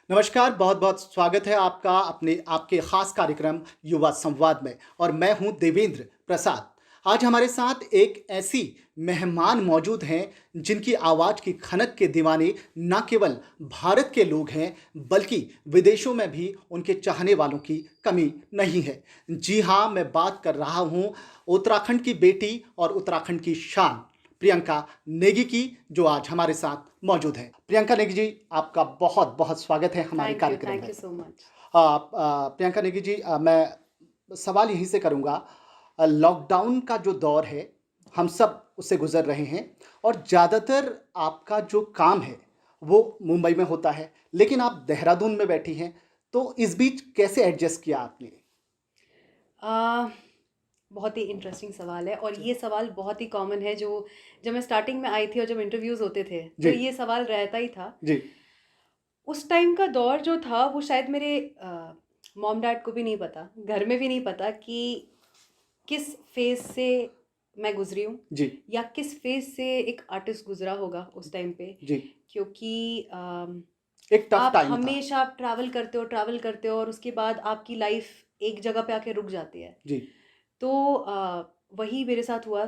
नमस्कार, बहुत-बहुत स्वागत है आपका अपने आपके ख़ास कार्यक्रम युवा संवाद में और मैं हूं देवेंद्र प्रसाद। आज हमारे साथ एक ऐसी मेहमान मौजूद हैं, जिनकी आवाज़ की खनक के दीवाने ना केवल भारत के लोग हैं, बल्कि विदेशों में भी उनके चाहने वालों की कमी नहीं है। जी हाँ, मैं बात कर रहा हूं उत्तराखंड की बेटी और उत्तराखंड की शान प्रियंका नेगी की, जो आज हमारे साथ मौजूद है। प्रियंका नेगी जी, आपका बहुत-बहुत स्वागत है हमारे कार्यक्रम थैंक में। You so much. Priyanka Negi ji, मैं सवाल यहीं से करूँगा। लॉकडाउन का जो दौर है, हम सब उससे गुज़र रहे हैं और ज़्यादातर आपका जो काम है, वो मुंबई में होता है, लेकिन आप देहरादून में बैठी हैं, तो इस बीच कैसे एडजस्ट किया आपने? आ, बहुत ही इंटरेस्टिंग सवाल है और जी, ये सवाल बहुत ही कॉमन है जो जब मैं स्टार्टिंग में आई थी और जब इंटरव्यूज़ होते थे तो जी, ये सवाल रहता ही था। जी, उस टाइम का दौर जो था वो शायद मेरे मॉम डैड को भी नहीं पता, घर में भी नहीं पता कि किस फेज़ से मैं गुज़री हूँ जी, या किस फेज़ से एक आर्टिस्ट गुज़रा होगा उस टाइम पे। जी। क्योंकि एक टफ़ आप टाइम था। हमेशा आप ट्रैवल करते हो और उसके बाद आपकी लाइफ एक जगह पे आके रुक जाती है। जी, तो वही मेरे साथ हुआ।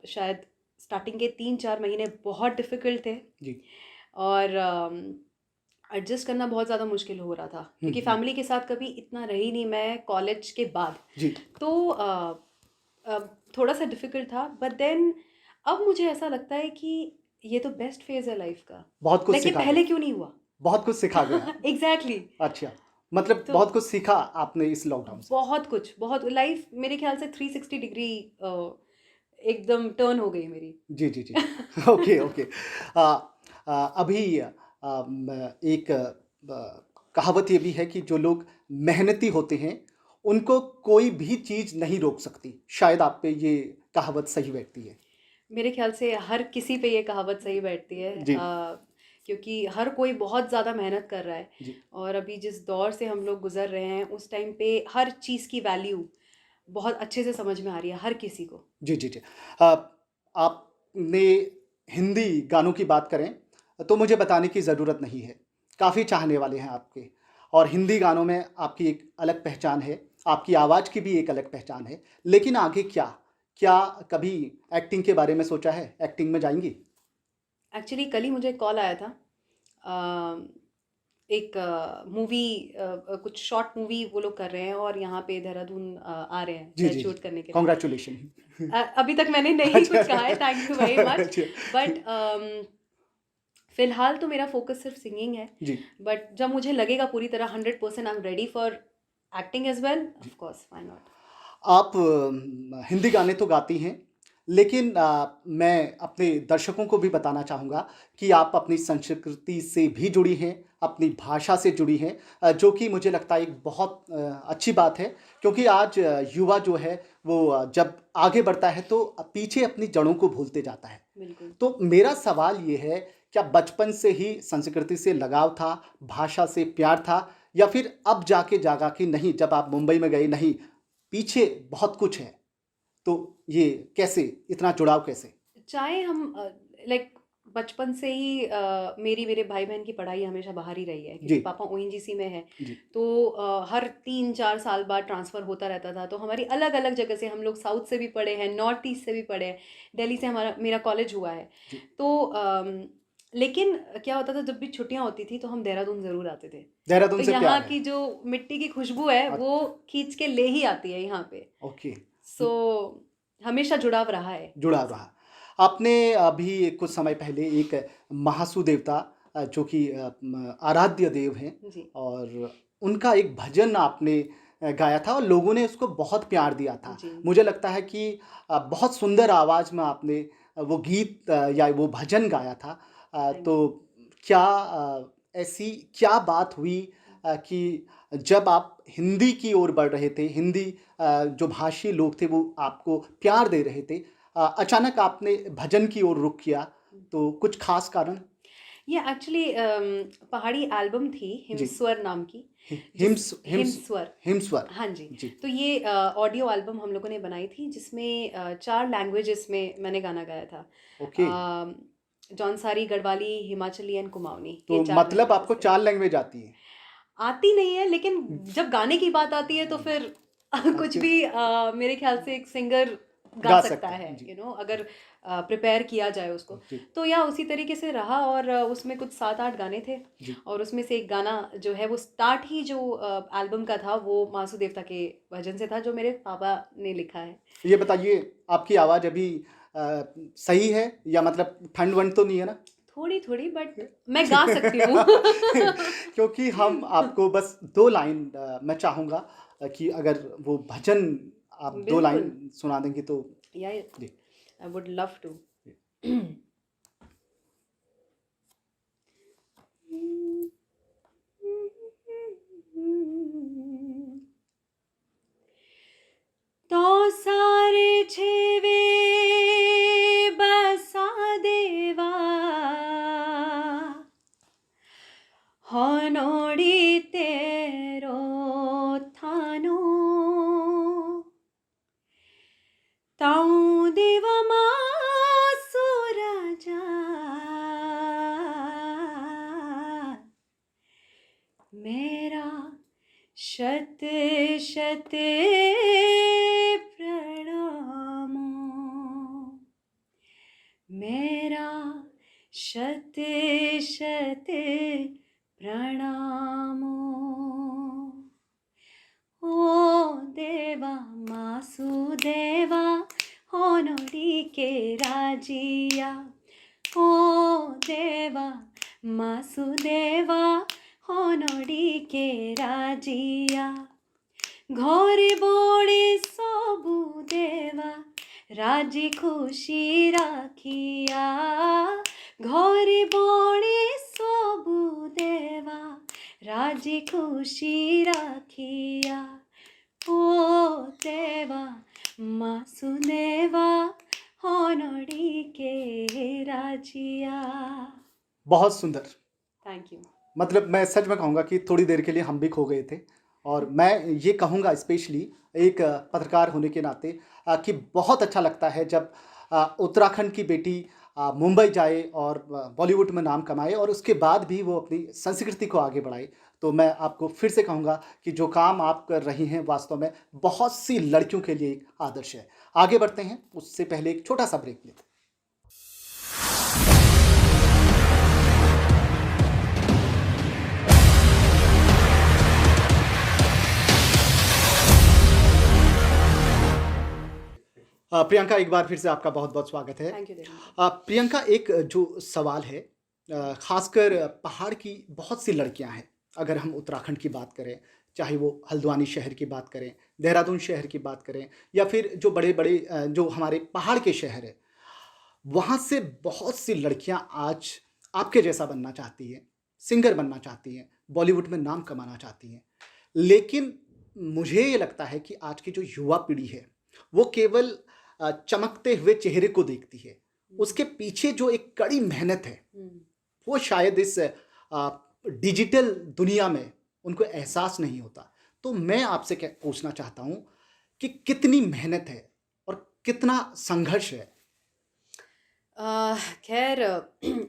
शायद स्टार्टिंग के 3-4 महीने बहुत डिफ़िकल्ट थे जी। और एडजस्ट करना बहुत ज़्यादा मुश्किल हो रहा था हुँ, क्योंकि हुँ। फैमिली के साथ कभी इतना रही नहीं मैं कॉलेज के बाद। जी, तो अ, थोड़ा सा डिफ़िकल्ट था बट देन अब मुझे ऐसा लगता है कि ये तो बेस्ट फेज़ है लाइफ का। बहुत कुछ लाइक ये सिखा गया। पहले क्यों नहीं हुआ? बहुत कुछ सिखा गया। एग्ज़ैक्टली। अच्छा, मतलब तो बहुत कुछ सीखा आपने इस लॉकडाउन से। बहुत कुछ, बहुत लाइफ मेरे ख़्याल से 360 डिग्री एकदम टर्न हो गई मेरी। जी, जी, जी। Okay, okay. अ अभी एक कहावत ये भी है कि जो लोग मेहनती होते हैं, उनको कोई भी चीज़ नहीं रोक सकती। शायद आप पे ये कहावत सही बैठती है। मेरे ख़्याल से हर किसी पे ये कहावत सही बैठती है, जी, क्योंकि हर कोई बहुत ज़्यादा मेहनत कर रहा है जी, और अभी जिस दौर से हम लोग गुज़र रहे हैं, उस टाइम पे हर चीज़ की वैल्यू बहुत अच्छे से समझ में आ रही है हर किसी को। जी, जी, जी। अ, आपने हिंदी गानों की बात करें, तो मुझे बताने की ज़रूरत नहीं है। काफ़ी चाहने वाले हैं आपके और हिंदी गानों में आपकी एक अलग पहचान है, आपकी आवाज़ की भी एक अलग पहचान है। लेकिन आगे क्या? क्या कभी एक्टिंग के बारे में सोचा है? एक्टिंग में जाएँगी? एक्चुअली कल ही मुझे एक कॉल आया था। अ, एक मूवी, कुछ शॉर्ट मूवी वो लोग कर रहे हैं और यहाँ पे देहरादून आ रहे हैं जी, शायद जी, जी। शूट करने के लिए। कांग्रेचुलेशन। अभी तक मैंने नहीं अच्छा। कुछ कहा है, थैंक यू वेरी मच। अच्छा। बट फिलहाल तो मेरा फोकस सिर्फ सिंगिंग है। जी, बट जब मुझे लगेगा पूरी तरह 100% I am ready for acting as well, जी। Of course why not. आप हिंदी गाने तो गाती हैं, लेकिन मैं अपने दर्शकों को भी बताना चाहूँगा कि आप अपनी संस्कृति से भी जुड़ी हैं, अपनी भाषा से जुड़ी हैं, जो कि मुझे लगता है एक बहुत अच्छी बात है, क्योंकि आज युवा जो है वो जब आगे बढ़ता है तो पीछे अपनी जड़ों को भूलते जाता है। बिल्कुल। तो मेरा सवाल ये है, क्या बचपन से ही संस्कृति से लगाव था, भाषा से प्यार था या फिर अब जाके जागा कि नहीं, जब आप मुंबई में गए, नहीं, पीछे बहुत कुछ है, तो ये कैसे, इतना जुड़ाव कैसे? चाहे हम लाइक बचपन से ही मेरी मेरे भाई बहन की पढ़ाई हमेशा बाहर ही रही है जी, क्योंकि पापा ओएनजीसी में है। जी, तो हर 3-4 साल बाद ट्रांसफ़र होता रहता था, तो हमारी अलग अलग जगह से हम लोग साउथ से भी पढ़े हैं, नॉर्थ ईस्ट से भी पढ़े हैं, दिल्ली से हमारा मेरा कॉलेज हुआ है। जी। तो लेकिन क्या होता था जब भी छुट्टियां होती थी तो हम देहरादून ज़रूर आते थे। देहरादून तो से प्यार यहाँ है। की जो मिट्टी की खुशबू है अ, वो खींच के ले ही आती है यहाँ पे। ओके। सो हमेशा जुड़ाव रहा है यहाँ जुड़ाव से। रहा। आपने अभी कुछ समय पहले एक महासू देवता, जो कि आराध्य देव हैं, जी। और उनका एक भजन आपने गाया था और लोगों ने उसको बहुत प्यार दिया था। जी। मुझे लगता है कि बहुत सुंदर आवाज़ में आपने वो गीत या वो भजन गाया था। थैंक तो यू। क्या ऐसी क्या बात हुई कि जब आप हिंदी की ओर बढ़ रहे थे, हिंदी जो भाषी लोग थे वो आपको प्यार दे रहे थे, अचानक आपने भजन की ओर रुख किया, तो कुछ ख़ास कारण? ये एक्चुअली पहाड़ी एल्बम थी जी। हिमस्वर नाम की। हि जिस हिम्स हिम्स हिमस्वर। हिमस्वर। हाँ जी। जी, तो ये ऑडियो एल्बम हम लोगों ने बनाई थी जिसमें 4 लैंग्वेजेस में मैंने गाना गाया था। ओके। जौनसारी, गढ़वाली, हिमाचली एंड कुमाऊनी, ये तो 4 मतलब लैंग्वेजेस आपको थे। 4 लैंग्वेज आती हैं? आती नहीं है, लेकिन जब गाने की बात आती है तो फिर कुछ फिर भी मेरे ख्याल से एक सिंगर गा गा सकता सकता है है, जी। अगर प्रिपेयर किया जाए उसको। जी तो या उसी तरीके से रहा, और उसमें कुछ 7-8 गाने थे, जी। और उसमें से एक गाना जो है वो स्टार्ट ही जो एल्बम का था वो मासू देवता के भजन से था, जो मेरे पापा ने लिखा है। ये बताइए, आपकी आवाज़ अभी सही है या मतलब ठंड वंड तो नहीं है ना? थोड़ी-थोड़ी, बट मैं गा सकती हूँ। क्योंकि हम आपको बस 2 लाइन मैं चाहूँगा कि अगर वो भजन आप 2 बिल्कुल, लाइन सुना देंगी तो या जी। I would love to. तो सारे छेवे बसा देवा होनोडी तेरो थानो ताऊ देवा मासुराजा मेरा शत शत प्रणामो, मेरा शत शत प्रणामो। ओ देवा मासुदेवा होनोडी के राजिया, ओ देवा मासुदेवा होनोडी के राजिया, घरे बड़े सबु देवा राजी खुशी राखिया, घरे बड़े सबु देवा राजी खुशी राखिया, ओ देवा मासुदेवा होनोडी के राजिया। बहुत सुंदर। Thank you. मतलब मैं सच में कहूँगा कि थोड़ी देर के लिए हम भी खो गए थे और मैं ये कहूँगा स्पेशली एक पत्रकार होने के नाते कि बहुत अच्छा लगता है जब उत्तराखंड की बेटी मुंबई जाए और बॉलीवुड में नाम कमाए और उसके बाद भी वो अपनी संस्कृति को आगे बढ़ाए। तो मैं आपको फिर से कहूँगा कि जो काम आप कर रही हैं वास्तव में बहुत सी लड़कियों के लिए एक आदर्श है। आगे बढ़ते हैं, उससे पहले एक छोटा सा ब्रेक लेते हैं। प्रियंका, एक बार फिर से आपका बहुत-बहुत स्वागत है। Thank you Devendra. प्रियंका, एक जो सवाल है, ख़ासकर पहाड़ की बहुत सी लड़कियां हैं। अगर हम उत्तराखंड की बात करें, चाहे वो हल्द्वानी शहर की बात करें, देहरादून शहर की बात करें या फिर जो बड़े-बड़े जो हमारे पहाड़ के शहर हैं, वहाँ से बहुत सी लड़कियां आज आपके जैसा बनना चाहती हैं, सिंगर बनना चाहती हैं, बॉलीवुड में नाम कमाना चाहती हैं। लेकिन मुझे ये लगता है कि आज की जो युवा पीढ़ी है, वो केवल चमकते हुए चेहरे को देखती है। उसके पीछे जो एक कड़ी मेहनत है, वो शायद इस डिजिटल दुनिया में उनको एहसास नहीं होता। तो मैं आपसे क्या पूछना चाहता हूँ कि कितनी मेहनत है और कितना संघर्ष है? खैर,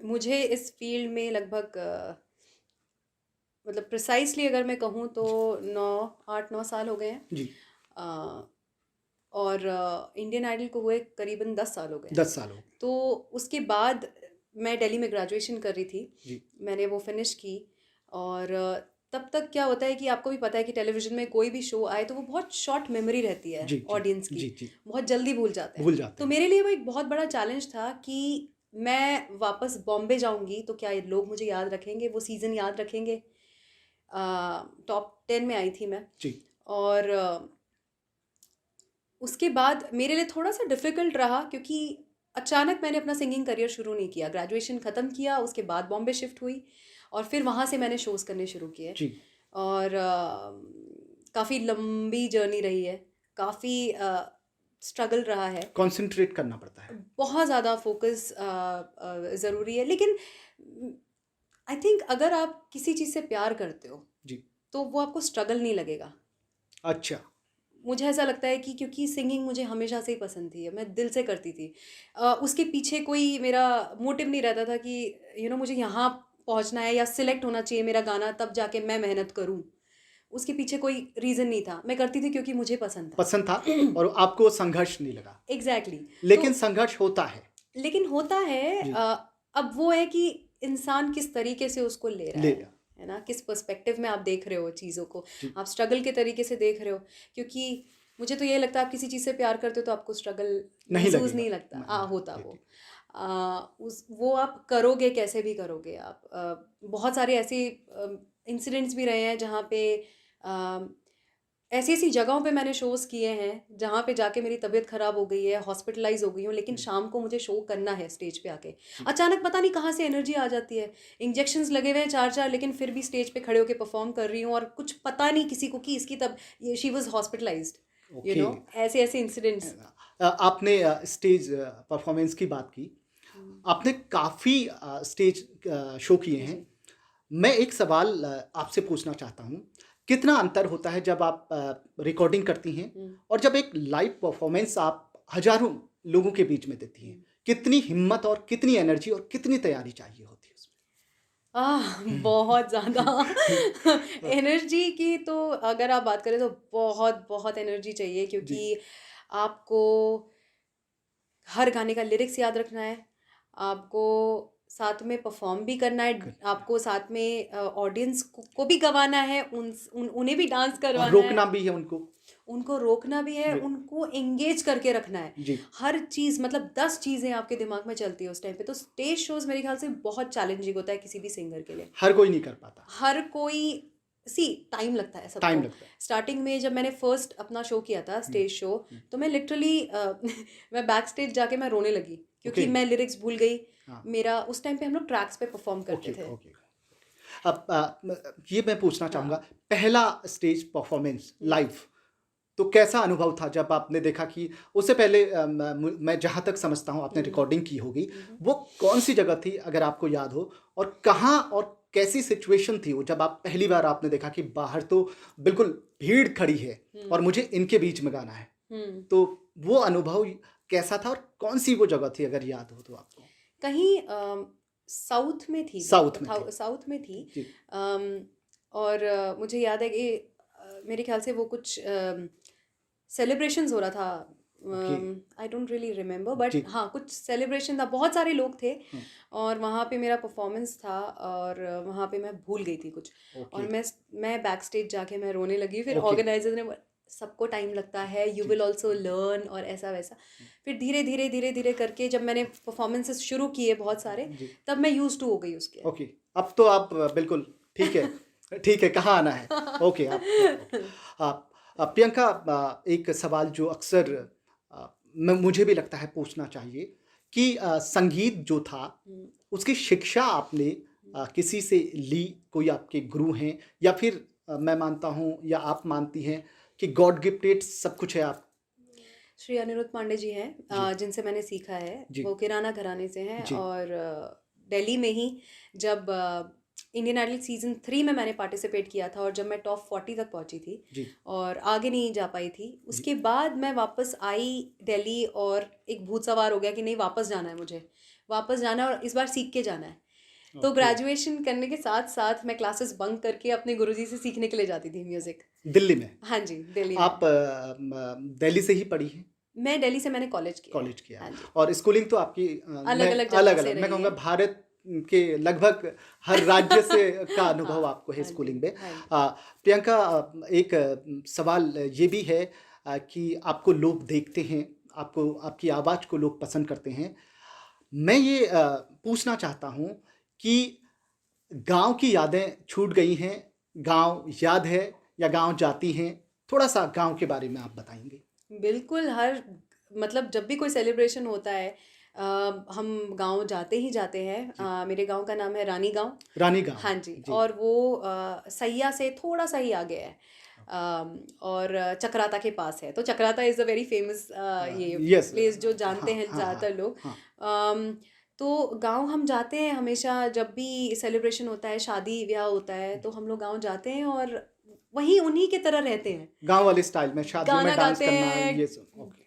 मुझे इस फील्ड में लगभग मतलब प्रिसाइसली अगर मैं कहूँ तो 8-9 साल हो गए हैं। जी। और इंडियन आइडल को हुए करीबन 10 साल हो गए हैं। 10 साल हो गए। तो उसके बाद मैं दिल्ली में ग्रेजुएशन कर रही थी। जी। मैंने वो फिनिश की, और तब तक क्या होता है कि आपको भी पता है कि टेलीविज़न में कोई भी शो आए तो वो बहुत शॉर्ट मेमोरी रहती है जी, जी, ऑडियंस की। जी, जी। बहुत जल्दी भूल जाते हैं। भूल जाते तो हैं। मेरे लिए वो एक बहुत बड़ा चैलेंज था कि मैं वापस बॉम्बे जाऊंगी तो क्या ये लोग मुझे याद रखेंगे, वो सीज़न याद रखेंगे। टॉप 10 में आई थी मैं। जी। और उसके बाद मेरे लिए थोड़ा सा डिफ़िकल्ट रहा, क्योंकि अचानक मैंने अपना सिंगिंग करियर शुरू नहीं किया। ग्रेजुएशन ख़त्म किया, उसके बाद बॉम्बे शिफ्ट हुई और फिर वहाँ से मैंने शोज़ करने शुरू किए। जी। और काफ़ी लंबी जर्नी रही है, काफ़ी स्ट्रगल रहा है। कॉन्सेंट्रेट करना पड़ता है। बहुत ज़्यादा फोकस ज़रूरी है, लेकिन आई थिंक अगर आप किसी चीज़ से प्यार करते हो जी। तो वो आपको स्ट्रगल नहीं लगेगा। अच्छा। मुझे ऐसा लगता है कि क्योंकि सिंगिंग मुझे हमेशा से ही पसंद थी, मैं दिल से करती थी। उसके पीछे कोई मेरा मोटिव नहीं रहता था कि मुझे यहाँ पहुंचना है या सिलेक्ट होना चाहिए मेरा गाना तब जाके मैं मेहनत करूं, उसके पीछे कोई रीज़न नहीं था। मैं करती थी क्योंकि मुझे पसंद था और आपको संघर्ष नहीं लगा। एग्जैक्टली। लेकिन तो संघर्ष होता है। लेकिन होता है जी। अब वो है कि इंसान किस तरीके से उसको ले रहा लेगा। है ना, किस पर्सपेक्टिव में आप देख रहे हो चीज़ों को, जी। आप स्ट्रगल के तरीके से देख रहे हो। क्योंकि मुझे तो ये लगता है आप किसी चीज़ से प्यार करते हो तो आपको स्ट्रगल नहीं महसूस लगेगा। नहीं लगता, नहीं, होता जी, वो। जी। वो आप करोगे कैसे भी करोगे आप। बहुत सारे ऐसे इंसिडेंट्स भी रहे हैं जहाँ पे ऐसी ऐसी जगहों पे मैंने शोज़ किए हैं जहाँ पे जाके मेरी तबीयत ख़राब हो गई है, हॉस्पिटलाइज हो गई हूँ, लेकिन शाम को मुझे शो करना है स्टेज पे आके। अचानक पता नहीं कहाँ से एनर्जी आ जाती है, इंजेक्शंस लगे हुए हैं 4-4, लेकिन फिर भी स्टेज पे खड़े होके परफॉर्म कर रही हूँ और कुछ पता नहीं किसी को कि इसकी तब ये शी वाज हॉस्पिटलाइज्ड। ओके। ऐसे ऐसे इंसिडेंट्स। आपने स्टेज परफॉर्मेंस की बात की। आपने काफ़ी स्टेज शो किए हैं। जी। मैं एक सवाल आपसे पूछना चाहता हूँ, कितना अंतर होता है जब आप रिकॉर्डिंग करती हैं और जब एक लाइव परफॉर्मेंस आप हज़ारों लोगों के बीच में देती हैं? कितनी हिम्मत और कितनी एनर्जी और कितनी तैयारी चाहिए होती है उसमें? बहुत ज़्यादा एनर्जी की तो अगर आप बात करें तो बहुत बहुत एनर्जी चाहिए, जी। क्योंकि आपको हर गाने का लिरिक्स याद रखना है, आपको साथ में परफॉर्म भी करना है, करना आपको साथ में ऑडियंस को भी गवाना है, उन्हें भी डांस और करवाना है, रोकना भी है उनको। उनको रोकना भी है, जी। उनको एंगेज करके रखना है। जी। हर चीज़ मतलब 10 चीज़ें आपके दिमाग में चलती है उस टाइम पे। तो स्टेज शोज़ मेरे ख्याल से बहुत चैलेंजिंग होता है किसी भी सिंगर के लिए। हर कोई नहीं कर पाता। हर कोई टाइम लगता है टाइम सबको। लगता है। स्टार्टिंग में जब मैंने फर्स्ट अपना शो किया था स्टेज शो, हुँ। तो मैं लिटरली मैं बैक स्टेज जाके मैं रोने लगी क्योंकि ओके। मैं लिरिक्स भूल गई। हाँ। मेरा उस टाइम पे हम लोग ट्रैक्स पे परफॉर्म ओके, करते थे। ओके। अब ये मैं पूछना चाहूँगा, हाँ। पहला स्टेज परफॉर्मेंस हुँ। लाइव तो कैसा अनुभव था जब आपने देखा कि उससे पहले मैं जहाँ तक समझता हूँ आपने रिकॉर्डिंग की होगी, वो कौन-सी जगह थी अगर आपको याद हो? और कहाँ और कैसी सिचुएशन थी वो जब आप पहली बार आपने देखा कि बाहर तो बिल्कुल भीड़ खड़ी है और मुझे इनके बीच में गाना है? हुँ। तो वो अनुभव कैसा था और कौन-सी वो जगह थी अगर याद हो तो आपको? कहीं साउथ में थी वो, साउथ में थी। साउथ में थी। जी। और मुझे याद है कि मेरे ख्याल से वो कुछ सेलिब्रेशंस हो रहा था। Okay. I don't really remember, but जी। हाँ कुछ सेलिब्रेशन था, बहुत सारे लोग थे हुँ। और वहाँ पे मेरा परफॉर्मेंस था और वहाँ पे मैं भूल गई थी कुछ। ओके। और मैं बैक स्टेज जाके मैं रोने लगी। फिर ओके। ऑर्गेनाइजर ने सबको टाइम लगता है, यू जी। विल ऑल्सो लर्न और ऐसा वैसा। फिर धीरे धीरे धीरे धीरे करके जब मैंने परफॉर्मेंसेस शुरू किए बहुत सारे, जी। तब मैं यूज टू हो गई उसके। ओके। अब तो आप बिल्कुल ठीक है, ठीक है, कहाँ आना है। ओके, आप प्रियंका, एक सवाल जो अक्सर मुझे भी लगता है पूछना चाहिए कि संगीत जो था, हम्म, उसकी शिक्षा आपने किसी से ली, कोई आपके गुरु हैं या फिर मैं मानता हूँ या आप मानती हैं कि गॉड गिफ्टेड सब कुछ है आप? श्री अनिरुद्ध पांडे जी हैं जी। जिनसे मैंने सीखा है। जी। वो किराना घराने से हैं जी। और दिल्ली में ही जब इंडियन आइडल सीजन 3 में मैंने पार्टिसिपेट किया था और जब मैं टॉप 40 तक पहुंची थी जी। और आगे नहीं जा पाई थी, जी। उसके बाद मैं वापस आई दिल्ली और एक भूत सवार हो गया कि नहीं, वापस जाना है मुझे, वापस जाना है और इस बार सीख के जाना है। तो ओके। ग्रेजुएशन करने के साथ साथ मैं क्लासेस बंक करके अपने गुरुजी से सीखने के लिए जाती थी म्यूज़िक। दिल्ली में? हाँ जी, दिल्ली आप में। दिल्ली से ही पढ़ी हैं? मैं दिल्ली से मैंने कॉलेज किया है। कॉलेज किया है हाँ जी। और स्कूलिंग तो आपकी अलग अलग जगह से अलग-अलग मैं रही कहूँगा है। भारत के लगभग हर राज्य से का अनुभव हाँ, आपको है हाँ जी, स्कूलिंग में। हाँ जी। प्रियंका, एक सवाल ये भी है कि आपको लोग देखते हैं, आपको आपकी आवाज़ को लोग पसंद करते हैं। मैं ये पूछना चाहता हूँ कि गाँव की यादें छूट गई हैं, गाँव याद है या गाँव जाती हैं? थोड़ा-सा गाँव के बारे में आप बताएँगे? बिल्कुल, हर मतलब जब भी कोई सेलिब्रेशन होता है हम गाँव जाते ही जाते हैं। जी। मेरे गाँव का नाम है रानी गाँव। रानी गाँव। हाँ जी, जी। और वो सैया से थोड़ा-सा ही आगे है। और चकराता के पास है। तो Chakrata is a very famous ये यस। प्लेस जो हाँ, जानते हैं हाँ, हाँ, ज़्यादातर लोग। हाँ। अम, तो गाँव हम जाते हैं हमेशा, जब भी सेलिब्रेशन होता है, शादी-ब्याह होता है, तो हम लोग गाँव जाते हैं और वहीं उन्हीं की तरह रहते हैं। गाँव वाले स्टाइल में शादियों में गाना डांस गाते करना हैं, ये सब। ओके।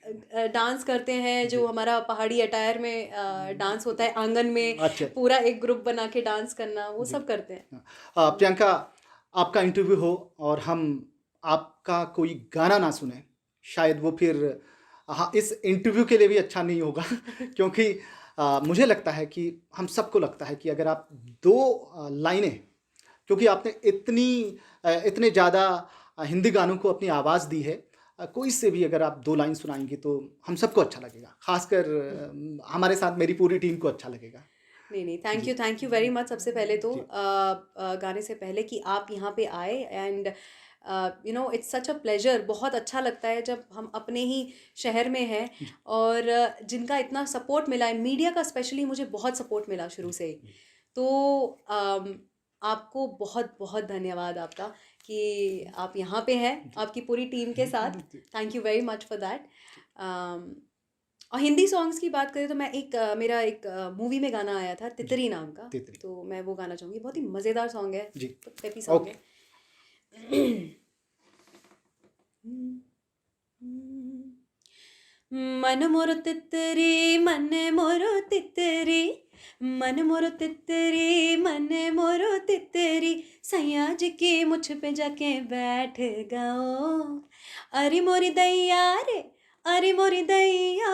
डांस करते हैं जो हमारा पहाड़ी अटायर में डांस होता है आंगन में, अच्छा पूरा एक ग्रुप बना के डांस करना, वो जी। सब करते हैं। प्रियंका, आपका इंटरव्यू हो और हम आपका कोई गाना ना सुने, शायद वो फिर हाँ, इस इंटरव्यू के लिए भी अच्छा नहीं होगा क्योंकि मुझे लगता है कि हम सबको लगता है कि अगर आप 2 लाइनें, क्योंकि आपने इतने ज़्यादा हिंदी गानों को अपनी आवाज़ दी है, कोई से भी अगर आप 2 लाइन सुनाएँगी तो हम सबको अच्छा लगेगा, ख़ासकर हमारे साथ मेरी पूरी टीम को अच्छा लगेगा। नहीं, जी, थैंक यू वेरी मच। सबसे पहले तो जी, गाने से पहले कि आप यहाँ पे आए, and you know it's such a pleasure. बहुत अच्छा लगता है जब हम अपने ही शहर में हैं, जी, और जिनका इतना सपोर्ट मिला है, मीडिया का स्पेशली मुझे बहुत सपोर्ट मिला शुरू जी, से ही। जी, तो आपको बहुत बहुत धन्यवाद आपका कि आप यहाँ पे हैं जी, आपकी पूरी टीम के साथ। जी, thank you very much for that. जी, और हिंदी सॉन्ग्स की बात करें तो मैं मेरा एक मूवी में गाना आया था जी, तितरी नाम का, तितली, तो मैं वो गाना चाहूँगी। बहुत ही मज़ेदार सॉन्ग है, जी, पेपी सॉन्ग ओके। है। मन मोर तितरी, मन मोरो तितरी, मन मोरो तितरी, मन मोरो तितरी, सैया जी की मुझ पे जाके बैठ गओ। अरे मोरी दैया रे, अरे मोरी दैया,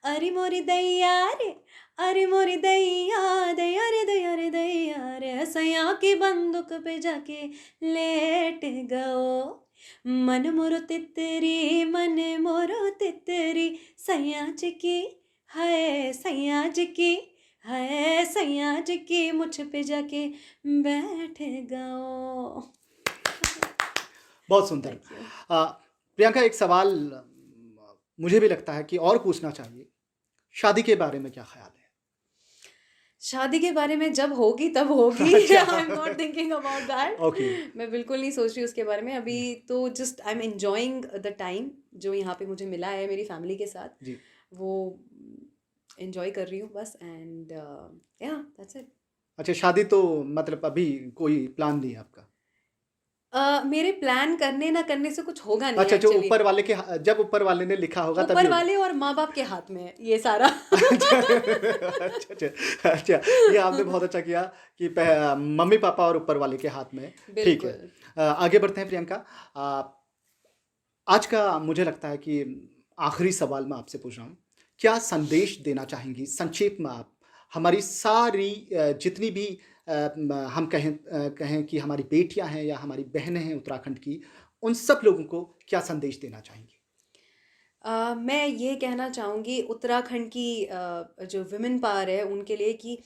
अरे मोरी दैया रे, अरे मोरी दैया, दैया रे दैया रे दैया रे, सैया की बंदूक पे जाके लेट गओ। मन मोरो तितरी, मन मोरो तितरी, सैया जी की, है सैया जी की, है सैया जी की, मुझ पे जाके बैठ गओ। बहुत सुंदर। Thank you. प्रियंका, एक सवाल मुझे भी लगता है कि और पूछना चाहिए, शादी के बारे में क्या ख़्याल है? शादी के बारे में जब होगी तब होगी। अच्छा I am not thinking about that. Okay, मैं बिल्कुल नहीं सोच रही उसके बारे में अभी। तो just I am enjoying the time जो यहाँ पे मुझे मिला है मेरी फैमिली के साथ, जी। वो एंजॉय कर रही हूँ बस। एंड या दैट्स इट। अच्छा, शादी तो मतलब अभी कोई प्लान नहीं है आपका? मेरे प्लान करने ना करने से कुछ होगा नहीं अच्छा, जो एक्चुअली। ऊपर वाले के जब ऊपर वाले ने लिखा होगा तभी ऊपर होगा। वाले और माँ बाप के हाथ में है ये सारा। अच्छा, अच्छा, ये आपने बहुत अच्छा किया कि मम्मी-पापा और ऊपर वाले के हाथ में है। ठीक है। बिल्कुल। आगे बढ़ते हैं प्रियंका। अ, आज का मुझे लगता है कि आखिरी सवाल मैं आपसे पूछ रहा हूँ। क्या संदेश देना चाहेंगी संक्षेप में आप हमारी सारी जितनी भी हम कहें कि हमारी बेटियाँ हैं या हमारी बहनें हैं उत्तराखंड की, उन सब लोगों को क्या संदेश देना चाहेंगी? मैं ये कहना चाहूँगी उत्तराखंड की जो विमेन पावर है उनके लिए कि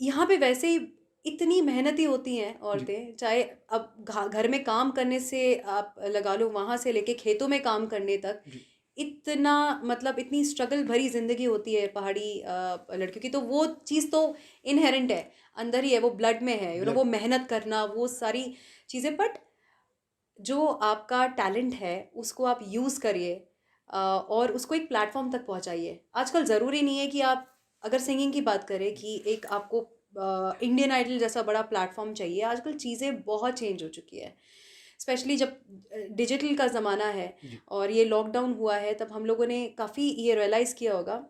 यहाँ पे वैसे ही इतनी मेहनती होती हैं जी, औरतें, चाहे अब घर में काम करने से आप लगा लो, वहाँ से लेके खेतों में काम करने तक, जी, इतना मतलब इतनी स्ट्रगल भरी ज़िंदगी होती है पहाड़ी लड़कियों की। तो वो चीज़ तो इनहेरेंट है, अंदर ही है, वो ब्लड में है, वो ब्लड मेहनत करना, वो सारी चीज़ें। बट जो आपका टैलेंट है उसको आप यूज़ करिए, और उसको एक प्लेटफॉर्म तक पहुंचाइए। आजकल ज़रूरी नहीं है कि आप, अगर सिंगिंग की बात करें कि एक आपको इंडियन आइडल जैसा बड़ा प्लेटफॉर्म चाहिए, आजकल चीज़ें बहुत चेंज हो चुकी है। स्पेशली जब डिजिटल का ज़माना है जी, और ये लॉकडाउन हुआ है, तब हम लोगों ने काफ़ी ये रियलाइज़ किया होगा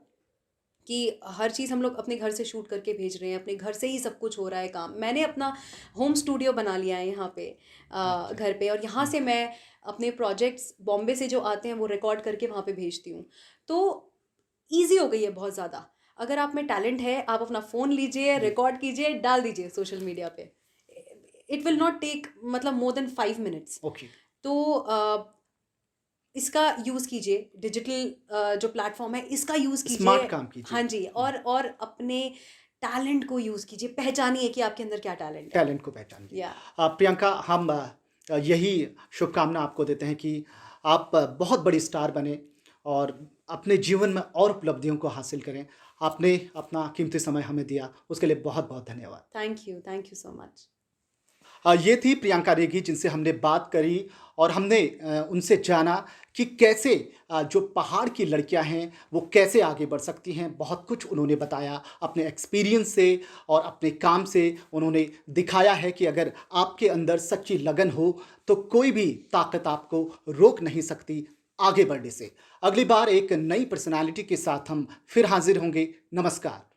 कि हर चीज़ हम लोग अपने घर से शूट करके भेज रहे हैं, अपने घर से ही सब कुछ हो रहा है काम। मैंने अपना होम स्टूडियो बना लिया है यहाँ पे, अच्छा। घर पे, और यहाँ हुँ, से मैं अपने प्रोजेक्ट्स बॉम्बे से जो आते हैं वो रिकॉर्ड करके वहाँ पे भेजती हूँ। तो ईज़ी हो गई है बहुत ज़्यादा। अगर आप में टैलेंट है, आप अपना फ़ोन लीजिए, जी, रिकॉर्ड कीजिए, डाल दीजिए सोशल मीडिया पे। इट विल नॉट टेक मतलब मोर देन 5 मिनट्स। ओके, तो इसका यूज़ कीजिए, डिजिटल जो प्लेटफ़ॉर्म है इसका यूज़ कीजिए। स्मार्ट काम कीजिए। हाँ जी, हुँ, और अपने टैलेंट को यूज़ कीजिए, पहचानिए कि आपके अंदर क्या टैलेंट है। टैलेंट को पहचानिए। या प्रियंका, हम यही शुभकामना आपको देते हैं कि आप बहुत बड़ी स्टार बनें और अपने जीवन में और उपलब्धियों को हासिल करें। आपने अपना कीमती समय हमें दिया, उसके लिए बहुत-बहुत धन्यवाद। Thank you so much. ये थी प्रियंका रेगी जिनसे हमने बात करी और हमने उनसे जाना कि कैसे जो पहाड़ की लड़कियां हैं वो कैसे आगे बढ़ सकती हैं। बहुत कुछ उन्होंने बताया अपने एक्सपीरियंस से और अपने काम से। उन्होंने दिखाया है कि अगर आपके अंदर सच्ची लगन हो तो कोई भी ताकत आपको रोक नहीं सकती। आगे बढ़ने से। अगली बार एक नई पर्सनालिटी के साथ हम फिर हाजिर होंगे। नमस्कार।